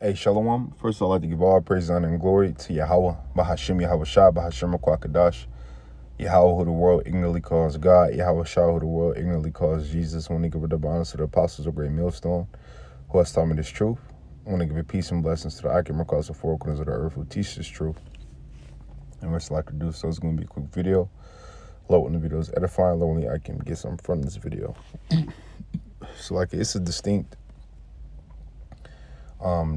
Hey, Shalom. First, I'd like to give all praise, honor, and glory to Yahweh, Bahashim Yahweh Shah, Bahashim Kwakadash, Yahweh, who the world ignorantly calls God, Yahweh Shah, who the world ignorantly calls Jesus. I want to give a double honor to the apostles of Great Millstone, who has taught me this truth. I want to give a peace and blessings to the Akim across the four corners of the earth who teach this truth. And we're like to do so. It's going to be a quick video. Low when the video is edifying, low only I can get something from this video. So it's a distinct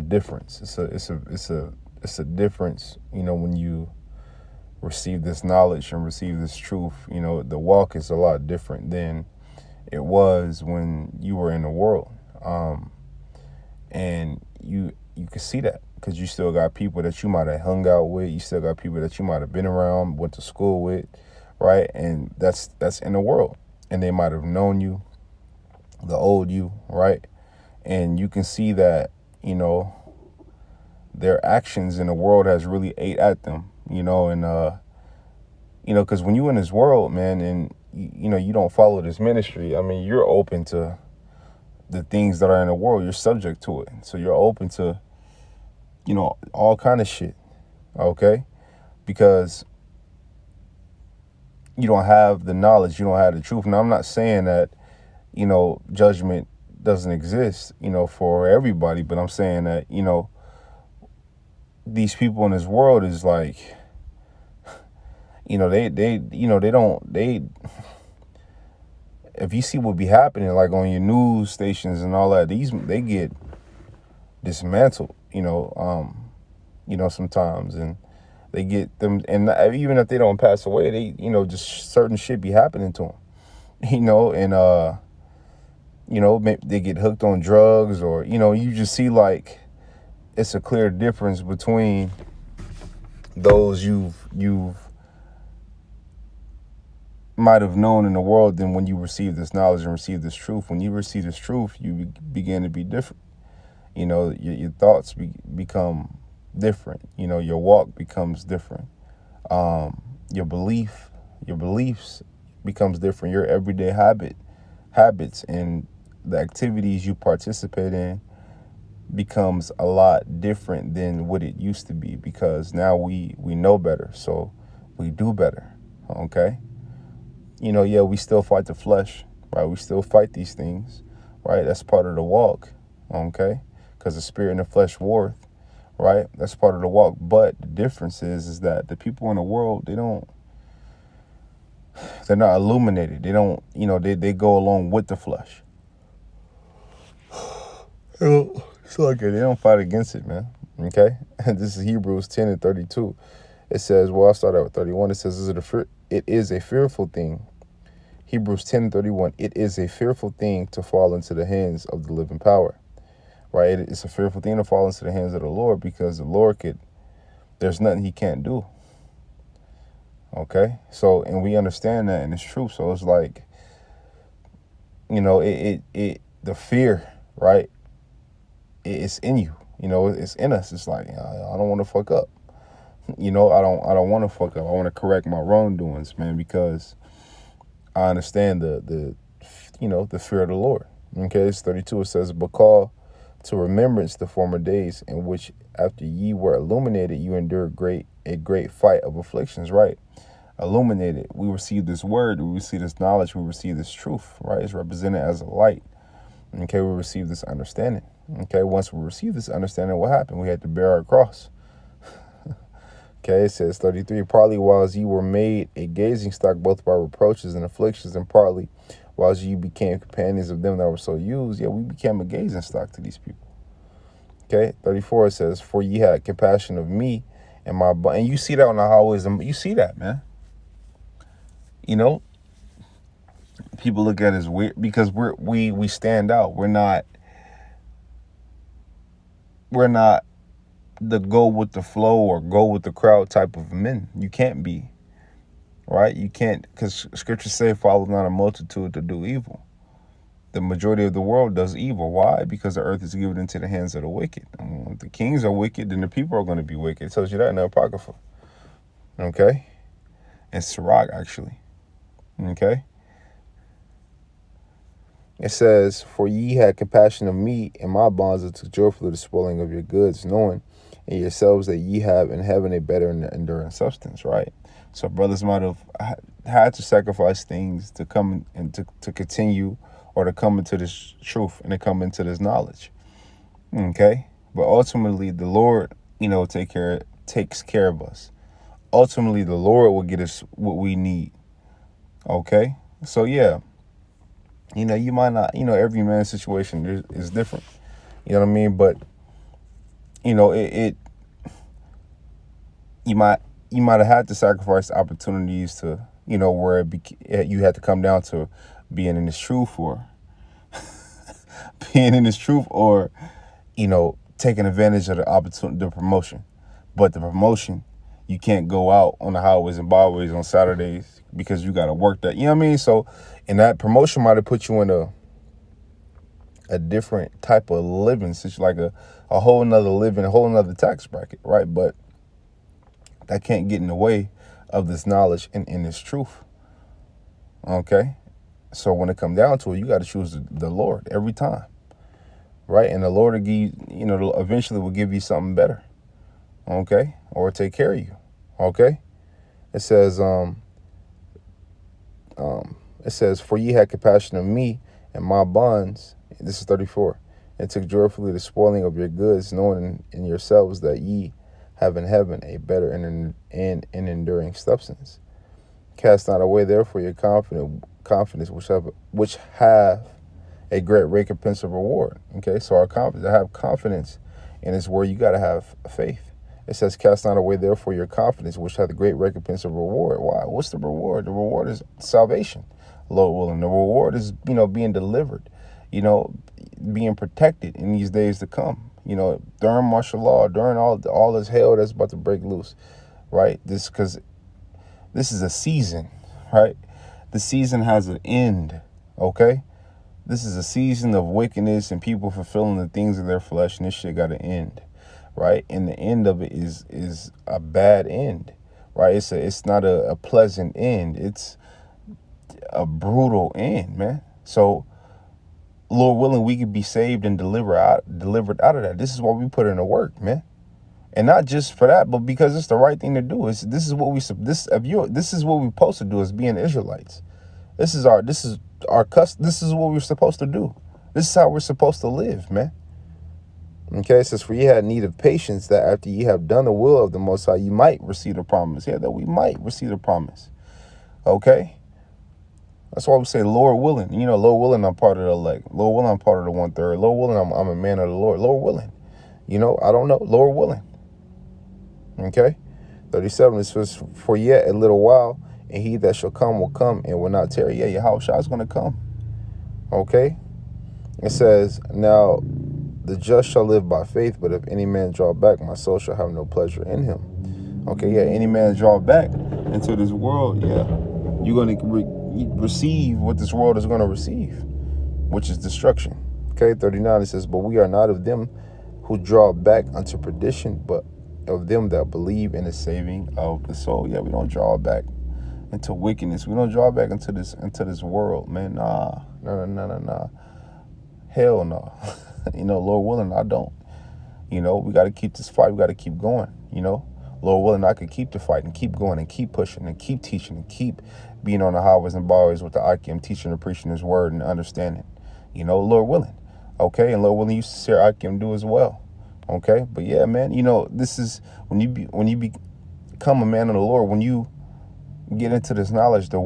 difference. It's a difference, when you receive this knowledge and receive this truth. The walk is a lot different than it was when you were in the world. And you can see that because you still got people that you might have hung out with, you still got people that you might have been around, went to school with, right? And that's in the world, and they might have known you, the old you, right? And you can see that their actions in the world has really ate at them, because when you're in this world, man, and you don't follow this ministry, I mean, you're open to the things that are in the world. You're subject to it. So you're open to, all kind of shit, okay? Because you don't have the knowledge, you don't have the truth. Now, I'm not saying that, judgment doesn't exist, for everybody, but I'm saying that, these people in this world is like, if you see what be happening, like on your news stations and all that, they get dismantled, sometimes, and they get them, and even if they don't pass away, they, just certain shit be happening to them, and, they get hooked on drugs, or, you just see like it's a clear difference between those you've might have known in the world than when you receive this knowledge and receive this truth. When you receive this truth, you begin to be different. Your thoughts become different. Your walk becomes different. Your beliefs becomes different. Your everyday habits and the activities you participate in becomes a lot different than what it used to be, because now we know better, so we do better, okay? We still fight the flesh, right? We still fight these things, right? That's part of the walk, okay? Because the spirit and the flesh warreth, right? That's part of the walk. But the difference is that the people in the world, they're not illuminated. They don't, they go along with the flesh. So they don't fight against it, man. Okay? And this is Hebrews 10:32. It says, well, I'll start out with 31. It says, it is a fearful thing. Hebrews 10:31. It is a fearful thing to fall into the hands of the living power. Right? It's a fearful thing to fall into the hands of the Lord, because the Lord there's nothing he can't do. Okay? So, and we understand that, and it's true. So it's like, the fear, right? It's in you, it's in us. It's like, I don't want to fuck up. I don't want to fuck up. I want to correct my wrongdoings, man, because I understand the fear of the Lord. Okay, it's 32. It says, but call to remembrance the former days in which after ye were illuminated, you endured a great fight of afflictions, right? Illuminated. We receive this word, we receive this knowledge, we receive this truth, right? It's represented as a light. Okay, we receive this understanding. Okay, once we receive this understanding, what happened? We had to bear our cross. Okay, it says 33, partly whilst ye were made a gazing stock both by reproaches and afflictions, and partly whilst ye became companions of them that were so used. Yeah, we became a gazing stock to these people. Okay, 34, it says, for ye had compassion of me and my body. And you see that on the highways, you see that, man. People look at us weird because we stand out. We're not the go with the flow or go with the crowd type of men. You can't be, right? You can't, because scriptures say, follow not a multitude to do evil. The majority of the world does evil. Why? Because the earth is given into the hands of the wicked. And if the kings are wicked, then the people are going to be wicked. It tells you that in the Apocrypha. Okay? And Sirach, actually. Okay? It says, "For ye had compassion of me and my bonds, and took joyfully the spoiling of your goods, knowing in yourselves that ye have in heaven a better and enduring substance," right? So brothers might have had to sacrifice things to come and to continue, or to come into this truth and to come into this knowledge. Okay? But ultimately the Lord, takes care of us. Ultimately the Lord will get us what we need. Okay? So yeah, you might not, every man's situation is different. You know what I mean? But it you might have had to sacrifice opportunities to, where you had to come down to being in this truth, or being in this truth, or taking advantage of the opportunity, the promotion. But the promotion, you can't go out on the highways and byways on Saturdays because you got to work that. You know what I mean? So, and that promotion might have put you in a different type of living, such like a whole nother living, a whole nother tax bracket, right? But that can't get in the way of this knowledge and in this truth. Okay? So when it comes down to it, you got to choose the Lord every time, right? And the Lord will give you, eventually will give you something better, okay? Or take care of you, okay? It says, "For ye had compassion of me and my bonds," this is 34, "and took joyfully the spoiling of your goods, knowing in yourselves that ye have in heaven a better and an enduring substance. Cast not away therefore your confidence, which have a great recompense of reward." Okay, so our confidence, I have confidence, and it's where you got to have faith. It says, "Cast not away therefore your confidence, which hath a great recompense of reward." Why? What's the reward? The reward is salvation, Lord willing. The reward is, being delivered, being protected in these days to come. During martial law, during all this hell that's about to break loose, right? Because this is a season, right? The season has an end, okay? This is a season of wickedness and people fulfilling the things of their flesh, and this shit got to end, right? And the end of it is a bad end, right? It's not a pleasant end. It's a brutal end, man. So, Lord willing, we could be saved and delivered out of that. This is why we put in the work, man. And not just for that, but because it's the right thing to do. This is what we're supposed to do as being Israelites. This is what we're supposed to do. This is how we're supposed to live, man. Okay, it says, "For ye had need of patience, that after ye have done the will of the Most High, ye might receive the promise." Yeah, that we might receive the promise. Okay? That's why we say Lord willing. Lord willing, I'm part of the elect. Lord willing, I'm part of the 1/3. Lord willing, I'm a man of the Lord. Lord willing. I don't know. Lord willing. Okay? 37, it says, "For yet a little while, and he that shall come will come and will not tarry." Yeah, Yahushua is going to come. Okay? It says, "Now the just shall live by faith, but if any man draw back, my soul shall have no pleasure in him." Okay, yeah, any man draw back into this world, yeah, you're going to receive what this world is going to receive, which is destruction. Okay, 39, it says, "But we are not of them who draw back unto perdition, but of them that believe in the saving of the soul." Yeah, we don't draw back into wickedness. We don't draw back into this world, man. Nah. Hell no. Lord willing, I don't. We got to keep this fight. We got to keep going. Lord willing, I can keep the fight and keep going and keep pushing and keep teaching and keep being on the highways and byways with the Akim, teaching and preaching His word and understanding. Lord willing. Okay, and Lord willing, you sincere Akim do as well. Okay, but yeah, man, this is when you become a man of the Lord, when you get into this knowledge, the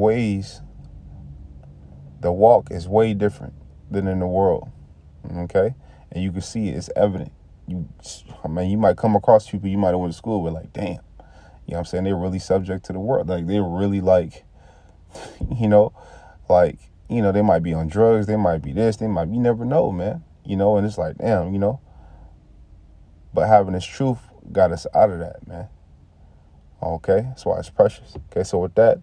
walk is way different than in the world. Okay, and you can see it's evident. You might come across people you might have went to school with, like, damn, you know what I'm saying? They're really subject to the world. Like, they're really like, they might be on drugs. They might be this. You never know, man. And it's like, damn, but having this truth got us out of that, man. Okay, that's why it's precious. Okay, so with that,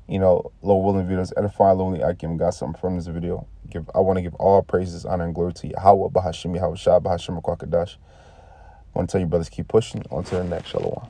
Lord willing, videos edifying, lonely, I got something from this video. I want to give all praises, honor, and glory to Yahweh, Bahashim, Yahweh Shah, Bahashim, Kwakadash. I want to tell you, brothers, keep pushing on to the next. Shalom.